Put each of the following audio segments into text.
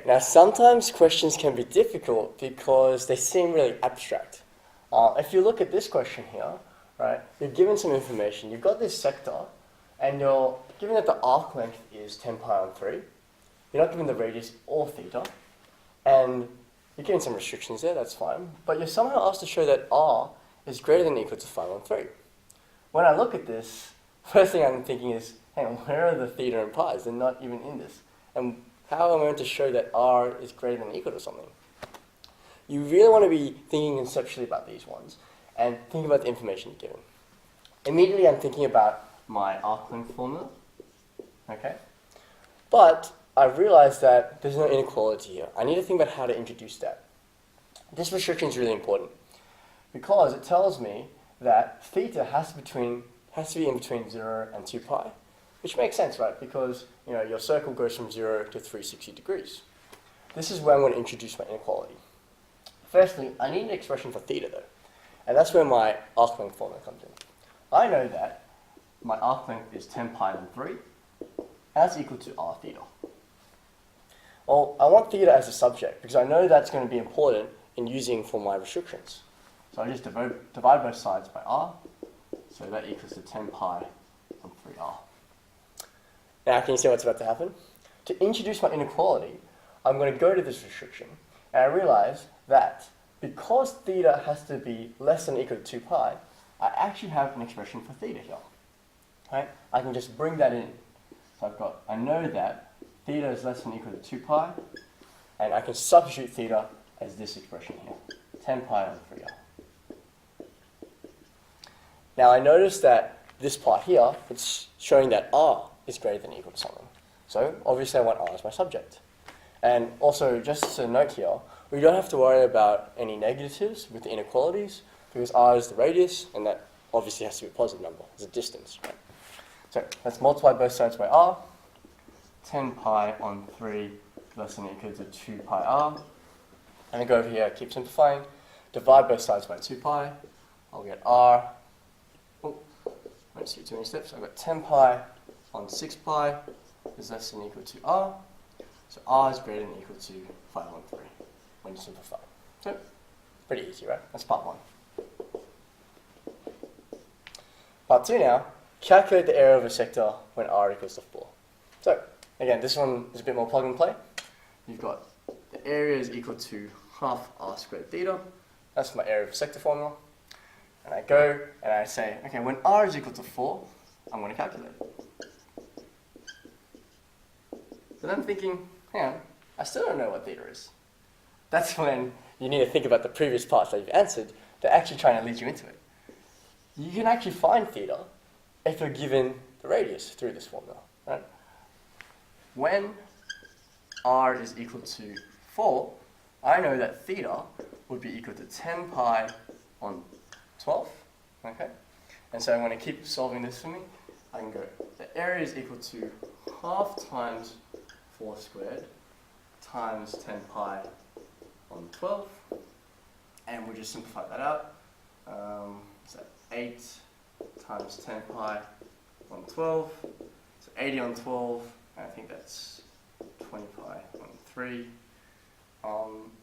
Now, sometimes questions can be difficult because they seem really abstract. If you look at this question here, right, you're given some information. You've got this sector, and you're given that the arc length is 10 pi on 3. You're not given the radius or theta, and you're given some restrictions there, that's fine. But you're somehow asked to show that r is greater than or equal to 5 on 3. When I look at this, first thing I'm thinking is, hang on, where are the theta and pi's? They're not even in this. And how am I going to show that r is greater than or equal to something? You really want to be thinking conceptually about these ones and think about the information you're given. Immediately I'm thinking about my arc length formula, okay? But I've realized that there's no inequality here. I need to think about how to introduce that. This restriction is really important because it tells me that theta has to be in between 0 and 2 pi, which makes sense, right? Because your circle goes from 0 to 360 degrees. This is where I'm going to introduce my inequality. Firstly, I need an expression for theta, though, and that's where my arc length formula comes in. I know that my arc length is 10 pi on 3, and that's equal to r theta. Well, I want theta as a subject because I know that's going to be important in using for my restrictions. So I just divide both sides by r, so that equals to 10 pi on 3r. Now, can you see what's about to happen? To introduce my inequality, I'm going to go to this restriction, and I realize that because theta has to be less than or equal to 2 pi, I actually have an expression for theta here. Right? I can just bring that in. So I know that theta is less than or equal to 2 pi, and I can substitute theta as this expression here, 10 pi on 3r. Now I notice that this part here, it's showing that r is greater than or equal to something. So obviously I want r as my subject. And also, just a note here, we don't have to worry about any negatives with the inequalities because r is the radius, and that obviously has to be a positive number. It's a distance, right? So let's multiply both sides by r. 10 pi on 3 less than or equal to 2 pi r. And I go over here, keep simplifying. Divide both sides by 2 pi. I'll get r. Oh, I won't see too many steps. I've got 10 pi on 6 pi is less than or equal to r. So r is greater than or equal to 5 on 3 when you simplify. So, pretty easy, right? That's part 1. Part 2 now, calculate the area of a sector when r equals to 4. So, again, this one is a bit more plug and play. You've got the area is equal to half r squared theta. That's my area of a sector formula. And I go and I say, okay, when r is equal to 4, I'm going to calculate it. But I'm thinking, hang on, I still don't know what theta is. That's when you need to think about the previous parts that you've answered. They're actually trying to lead you into it. You can actually find theta if you're given the radius through this formula, right? When r is equal to 4, I know that theta would be equal to 10 pi on 12, okay? And so I'm going to keep solving this for me. I can go, the area is equal to half times 4 squared times 10 pi on 12, and we'll just simplify that out. So 8 times 10 pi on 12, so 80 on 12, and I think that's 20 pi on 3.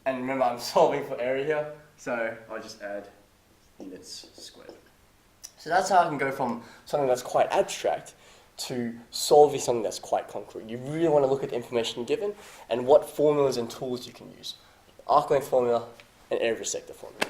And remember, I'm solving for area here, so I'll just add units squared. So that's how I can go from something that's quite abstract to solving something that's quite concrete. You really want to look at the information given and what formulas and tools you can use. Arc length formula and area of a sector formula.